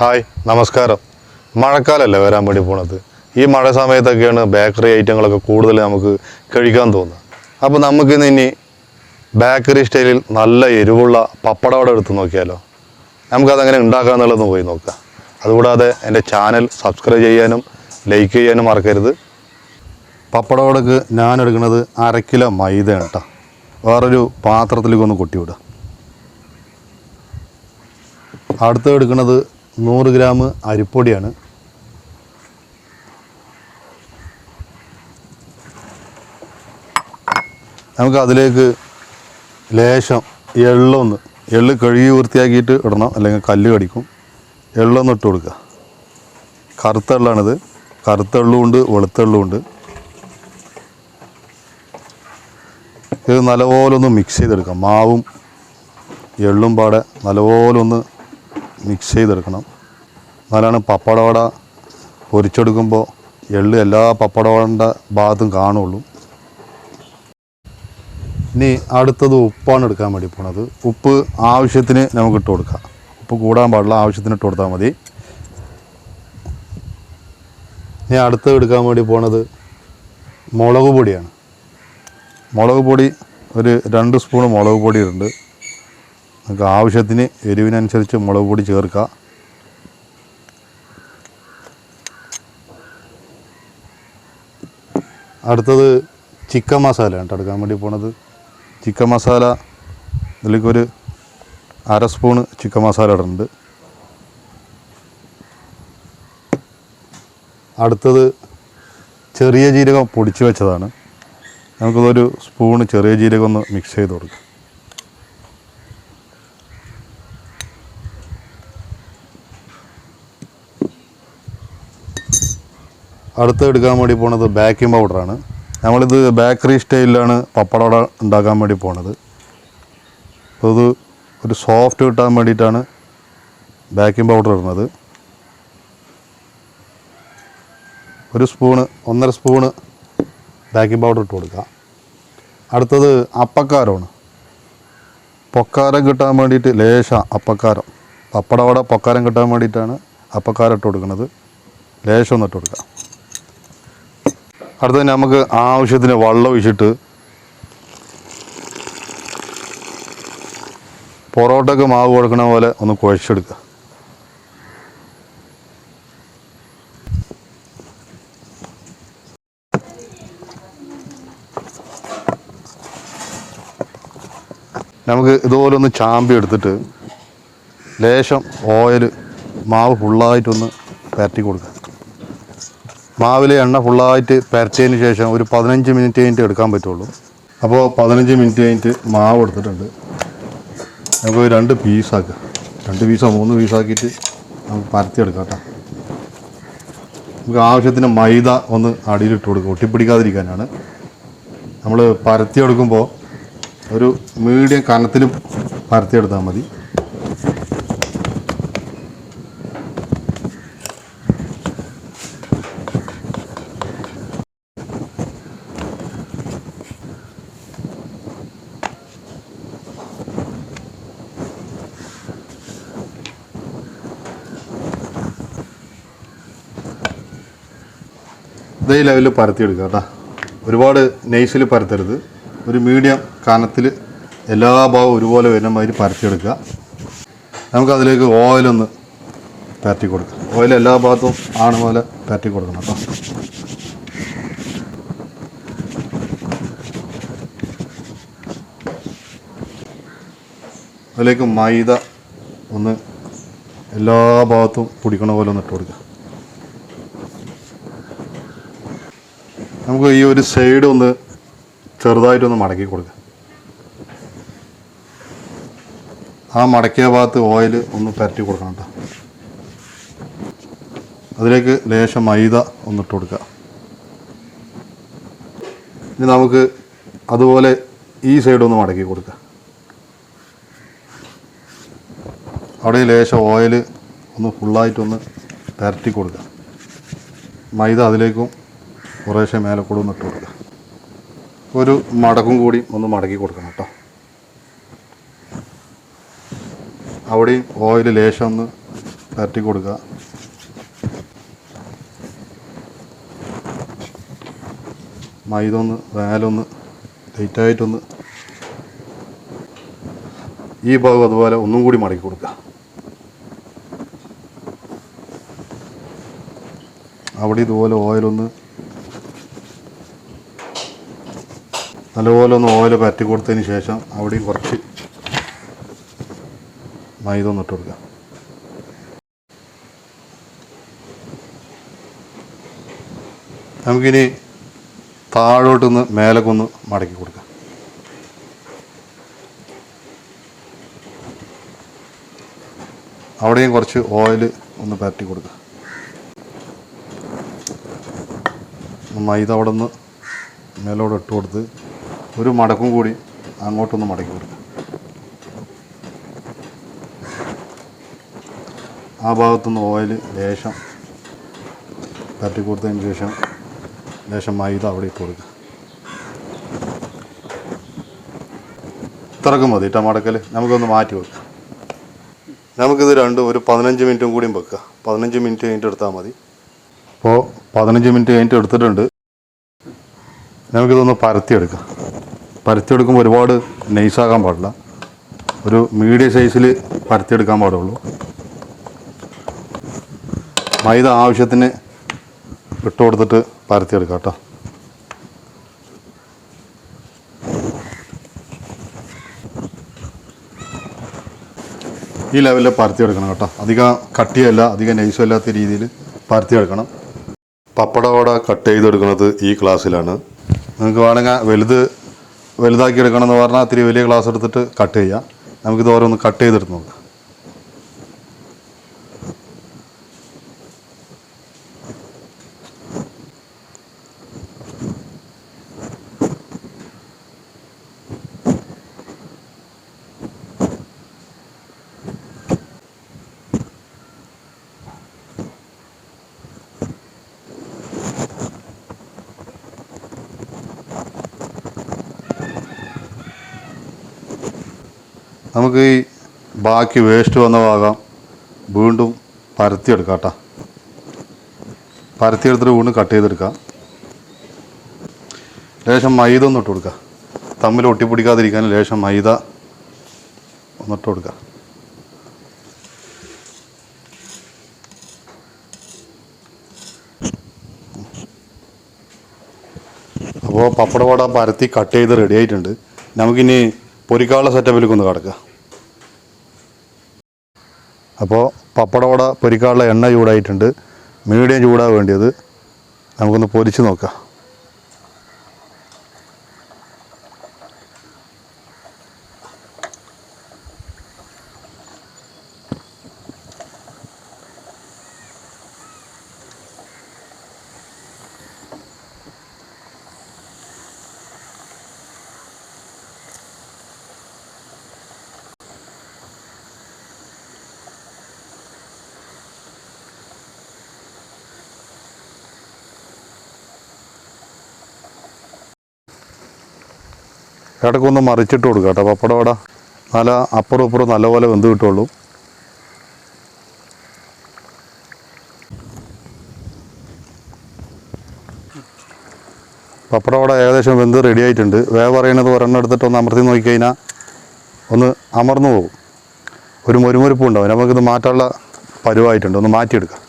Hi നമസ്കാരം. മഴക്കാലമല്ലേ വരാൻ വേണ്ടി പോണത്. ഈ മഴ സമയത്തൊക്കെയാണ് ബേക്കറി ഐറ്റങ്ങളൊക്കെ കൂടുതൽ നമുക്ക് കഴിക്കാൻ തോന്നുക. അപ്പോൾ നമുക്കിന്ന് ഇനി ബേക്കറി സ്റ്റൈലിൽ നല്ല എരിവുള്ള പപ്പട വട എടുത്ത് നോക്കിയാലോ. നമുക്കതെങ്ങനെ ഉണ്ടാക്കാമെന്നുള്ളതൊന്ന് പോയി നോക്കാം. അതുകൂടാതെ എൻ്റെ ചാനൽ സബ്സ്ക്രൈബ് ചെയ്യാനും ലൈക്ക് ചെയ്യാനും മറക്കരുത്. പപ്പട വടക്ക് ഞാൻ എടുക്കുന്നത് 1/2 കിലോ മൈദയാണ് കേട്ടോ. വേറൊരു പാത്രത്തിലേക്ക് ഒന്ന് കൊട്ടിവിടുക. അടുത്ത് എടുക്കുന്നത് 100 ഗ്രാം അരിപ്പൊടിയാണ്. നമുക്ക് അതിലേക്ക് ലേശം എള്ള് കഴുകി വൃത്തിയാക്കിയിട്ട് ഇടണം, അല്ലെങ്കിൽ കല്ല് കടിക്കും. എള്ളൊന്ന് ഇട്ട് കൊടുക്കുക. കറുത്ത എള്ളാണിത്. കറുത്ത എള്ളുമുണ്ട് വെളുത്ത. ഇത് നല്ലപോലെ ഒന്ന് മിക്സ് ചെയ്തെടുക്കാം. മാവും എള്ളും പാടെ നല്ലപോലെ ഒന്ന് മിക്സ് ചെയ്തെടുക്കണം. എന്നാലാണ് പപ്പട വട പൊരിച്ചെടുക്കുമ്പോൾ എള്ള് എല്ലാ പപ്പട വടൻ്റെ ഭാഗത്തും കാണുള്ളൂ. ഇനി അടുത്തത് ഉപ്പാണ് എടുക്കാൻ വേണ്ടി പോണത്. ഉപ്പ് ആവശ്യത്തിന് നമുക്ക് ഇട്ട് കൊടുക്കാം. ഉപ്പ് കൂടാൻ പാടില്ല, ആവശ്യത്തിന് ഇട്ട് കൊടുത്താൽ മതി. ഇനി അടുത്ത് എടുക്കാൻ വേണ്ടി പോണത് മുളക് പൊടിയാണ്. മുളക് പൊടി ഒരു 2 സ്പൂൺ മുളക് പൊടി ഉണ്ട്. നമുക്ക് ആവശ്യത്തിന് എരിവിനനുസരിച്ച് മുളക് പൊടി ചേർക്കുക. അടുത്തത് ചിക്കൻ മസാലയാണ് എടുക്കാൻ വേണ്ടി പോണത്. ചിക്കൻ മസാല ഇതിലേക്കൊരു 1/2 സ്പൂണ് ചിക്കൻ മസാല ഇടുന്നുണ്ട്. അടുത്തത് ചെറിയ ജീരകം പൊടിച്ച് വെച്ചതാണ്. നമുക്കിതൊരു സ്പൂണ് ചെറിയ ജീരകം ഒന്ന് മിക്സ് ചെയ്ത് കൊടുക്കാം. അടുത്ത് എടുക്കാൻ വേണ്ടി പോണത് ബേക്കിംഗ് പൗഡറാണ്. നമ്മളിത് ബേക്കറി സ്റ്റൈലിലാണ് പപ്പട വട ഉണ്ടാക്കാൻ വേണ്ടി പോണത്. അപ്പോൾ ഇത് ഒരു സോഫ്റ്റ് കിട്ടാൻ വേണ്ടിയിട്ടാണ് ബേക്കിംഗ് പൗഡർ ഇടുന്നത്. 1.5 സ്പൂണ് ബേക്കിംഗ് പൗഡർ ഇട്ട് കൊടുക്കുക. അടുത്തത് അപ്പക്കാരമാണ്. പൊക്കാരം കിട്ടാൻ വേണ്ടിയിട്ട് അപ്പക്കാരം, പപ്പട വട പൊക്കാരം കിട്ടാൻ വേണ്ടിയിട്ടാണ് അപ്പക്കാരം ഇട്ട് കൊടുക്കുന്നത്. ലേശം ഒന്ന് ഇട്ട് കൊടുക്കുക. അടുത്തത് നമുക്ക് ആവശ്യത്തിന് വെള്ളം ഒഴിച്ചിട്ട് പൊറോട്ടയ്ക്ക് മാവ് കൊടുക്കണ പോലെ ഒന്ന് കുഴച്ചെടുക്കുക. നമുക്ക് ഇതുപോലെ ഒന്ന് ചാമ്പി എടുത്തിട്ട് ലേശം ഓയിൽ മാവ് ഫുള്ളായിട്ടൊന്ന് പരട്ടി കൊടുക്കുക. മാവിൽ എണ്ണ ഫുള്ളായിട്ട് പരച്ചതിന് ശേഷം ഒരു 15 മിനിറ്റ് കഴിഞ്ഞിട്ട് എടുക്കാൻ പറ്റുള്ളൂ. അപ്പോൾ 15 മിനിറ്റ് കഴിഞ്ഞിട്ട് മാവ് എടുത്തിട്ടുണ്ട്. നമുക്ക് 2 പീസാക്കുക. 2 പീസോ 3 പീസാക്കിയിട്ട് നമുക്ക് പരത്തിയെടുക്കാം കേട്ടോ. നമുക്ക് ആവശ്യത്തിന് മൈദ ഒന്ന് അടിയിലിട്ട് കൊടുക്കുക, ഒട്ടിപ്പിടിക്കാതിരിക്കാനാണ്. നമ്മൾ പരത്തിയെടുക്കുമ്പോൾ ഒരു മീഡിയം കനത്തിൽ പരത്തിയെടുത്താൽ മതി. ഇതേ ലെവലിൽ പരത്തിയെടുക്കുക കേട്ടോ. ഒരുപാട് നൈസിൽ പരത്തരുത്. ഒരു മീഡിയം കനത്തിൽ എല്ലാ ഭാഗവും ഒരുപോലെ വരുന്ന മാതിരി പരത്തിയെടുക്കുക. നമുക്കതിലേക്ക് ഓയിലൊന്ന് പരത്തി കൊടുക്കുക. ഓയിൽ എല്ലാ ഭാഗത്തും ആണ് പോലെ പരത്തി കൊടുക്കണം കേട്ടോ. അതിലേക്ക് മൈദ ഒന്ന് എല്ലാ ഭാഗത്തും പിടിക്കണ പോലെ ഒന്ന് ഇട്ട് കൊടുക്കുക. നമുക്ക് ഈ ഒരു സൈഡ് ഒന്ന് ചെറുതായിട്ടൊന്ന് മടക്കി കൊടുക്കുക. ആ മടക്കിയ ഭാഗത്ത് ഓയിൽ ഒന്ന് പരട്ടി കൊടുക്കണം കേട്ടോ. അതിലേക്ക് ലേശം മൈദ ഒന്നിട്ട് കൊടുക്കുക. ഇനി നമുക്ക് അതുപോലെ ഈ സൈഡ് ഒന്ന് മടക്കി കൊടുക്കുക. അവിടെ ലേശം ഓയിൽ ഒന്ന് ഫുള്ളായിട്ടൊന്ന് പരട്ടി കൊടുക്കുക. മൈദ അതിലേക്കും കുറേശ്ശെ മേലെ കൂടെ ഒന്ന് ഇട്ട് കൊടുക്കുക. ഒരു മടക്കും കൂടി ഒന്ന് മടക്കി കൊടുക്കണം കേട്ടോ. അവിടെയും ഓയിൽ ലേശം ഒന്ന് പരട്ടി കൊടുക്കുക. മൈദ ഒന്ന് വേലൊന്ന് ലൈറ്റായിട്ടൊന്ന് ഈ ഭാഗം അതുപോലെ ഒന്നും കൂടി മടക്കി കൊടുക്കുക. അവിടെ ഇതുപോലെ ഓയിലൊന്ന് നല്ലപോലെ ഒന്ന് ഓയിൽ പരട്ടി കൊടുത്തതിന് ശേഷം അവിടെയും കുറച്ച് മൈദ ഒന്ന് ഇട്ട് കൊടുക്കുക. നമുക്കിനി താഴോട്ടൊന്ന് മേലേക്കൊന്ന് മടക്കി കൊടുക്കാം. അവിടെയും കുറച്ച് ഓയിൽ ഒന്ന് പരട്ടി കൊടുക്കുക. മൈദ അവിടെ നിന്ന് മേലോട്ട് ഇട്ട് കൊടുത്ത് ഒരു മടക്കും കൂടി അങ്ങോട്ടൊന്ന് മടക്കി കൊടുക്കുക. ആ ഭാഗത്തുനിന്ന് ഓയിൽ ലേശം പരട്ടി കൊടുത്തതിന് ശേഷം ലേശം മൈദ അവിടെ ഇട്ട് കൊടുക്കുക. ഇത്രക്കും മതി ഇട്ട മടക്കൽ. നമുക്കൊന്ന് മാറ്റി വെക്കാം. നമുക്കിത് രണ്ടും ഒരു 15 മിനിറ്റും കൂടിയും വെക്കുക. 15 മിനിറ്റ് കഴിഞ്ഞിട്ട് എടുത്താൽ മതി. അപ്പോൾ 15 മിനിറ്റ് കഴിഞ്ഞിട്ട് എടുത്തിട്ടുണ്ട്. നമുക്കിതൊന്ന് പരത്തിയെടുക്കാം. പരത്തിയെടുക്കുമ്പോൾ ഒരുപാട് നൈസാകാൻ പാടില്ല. ഒരു മീഡിയം സൈസിൽ പരത്തിയെടുക്കാൻ പാടുള്ളൂ. മൈദ ആവശ്യത്തിന് ഇട്ട് കൊടുത്തിട്ട് പരത്തിയെടുക്കാം കേട്ടോ. ഈ ലെവലിൽ പരത്തിയെടുക്കണം കേട്ടോ. അധികം കട്ടിയല്ല അധികം നൈസും അല്ലാത്ത രീതിയിൽ പരത്തിയെടുക്കണം. പപ്പട വട കട്ട് ചെയ്തെടുക്കുന്നത് ഈ ക്ലാസ്സിലാണ്. നിങ്ങൾക്ക് വേണമെങ്കിൽ വലുതാക്കി എടുക്കണം എന്ന് പറഞ്ഞാൽ ഇത്തിരി വലിയ ഗ്ലാസ് എടുത്തിട്ട് കട്ട് ചെയ്യാം. നമുക്കിത് ഓരോന്ന് കട്ട് ചെയ്തെടുത്ത് നോക്കാം. നമുക്ക് ഈ ബാക്കി വേസ്റ്റ് വന്ന ഭാഗം വീണ്ടും പരത്തിയെടുക്കാം കേട്ടോ. പരത്തിയെടുത്തിട്ട് വീണ്ടും കട്ട് ചെയ്തെടുക്കാം. ലേശം മൈദ ഒന്ന് ഇട്ട് കൊടുക്കുക. തമ്മിൽ ഒട്ടിപ്പിടിക്കാതിരിക്കാൻ ലേശം മൈദ ഒന്നിട്ട് കൊടുക്കുക. അപ്പോൾ പപ്പട വട പരത്തി കട്ട് ചെയ്ത് റെഡി ആയിട്ടുണ്ട്. നമുക്കിനി പൊരിക്കാനുള്ള സെറ്റപ്പിലേക്ക് ഒന്ന് കിടക്കുക. അപ്പോൾ പപ്പട വട പൊരിക്കാനുള്ള എണ്ണ ചൂടായിട്ടുണ്ട്. മീഡിയം ചൂടാണ് വേണ്ടിയത്. നമുക്കൊന്ന് പൊരിച്ച് നോക്കാം. ഇടയ്ക്കൊന്ന് മറിച്ചിട്ട് കൊടുക്കുക കേട്ടോ. പപ്പട വട നല്ല അപ്പുറം ഇപ്പുറം നല്ലപോലെ വെന്ത് കിട്ടുള്ളൂ. പപ്പട വട ഏകദേശം വെന്ത് റെഡി ആയിട്ടുണ്ട്. വേവ് പറയുന്നത് ഒരെണ്ണം എടുത്തിട്ട് ഒന്ന് അമർത്തി നോക്കിക്കഴിഞ്ഞാൽ ഒന്ന് അമർന്നു പോകും. ഒരു മുരുമുരുപ്പ് ഉണ്ടാവും. നമുക്കിത് മാറ്റാനുള്ള പരുവായിട്ടുണ്ട്. ഒന്ന് മാറ്റിയെടുക്കാം.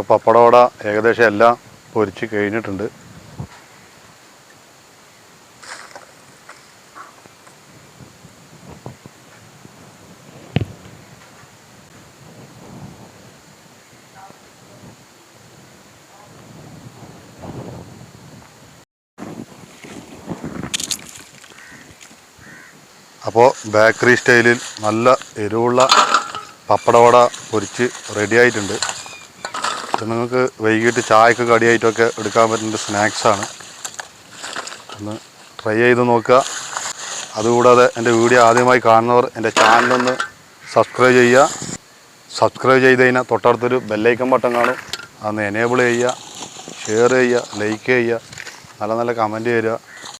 അപ്പോൾ പപ്പട വട ഏകദേശം എല്ലാം പൊരിച്ച് കഴിഞ്ഞിട്ടുണ്ട്. അപ്പോൾ ബേക്കറി സ്റ്റൈലിൽ നല്ല എരിവുള്ള പപ്പട വട പൊരിച്ച് റെഡി ആയിട്ടുണ്ട്. ഇത് നിങ്ങൾക്ക് വൈകിട്ട് ചായക്ക് കടിയായിട്ടൊക്കെ എടുക്കാൻ പറ്റുന്ന സ്നാക്സാണ്. ഒന്ന് ട്രൈ ചെയ്ത് നോക്കുക. അതുകൂടാതെ എൻ്റെ വീഡിയോ ആദ്യമായി കാണുന്നവർ എൻ്റെ ചാനലൊന്ന് സബ്സ്ക്രൈബ് ചെയ്യുക. സബ്സ്ക്രൈബ് ചെയ്ത് കഴിഞ്ഞാൽ തൊട്ടടുത്തൊരു ബെല്ലൈക്കൺ ബട്ടൺ കാണും. അതൊന്ന് എനേബിൾ ചെയ്യുക, ഷെയർ ചെയ്യുക, ലൈക്ക് ചെയ്യുക, നല്ല നല്ല കമൻറ്റ് തരിക.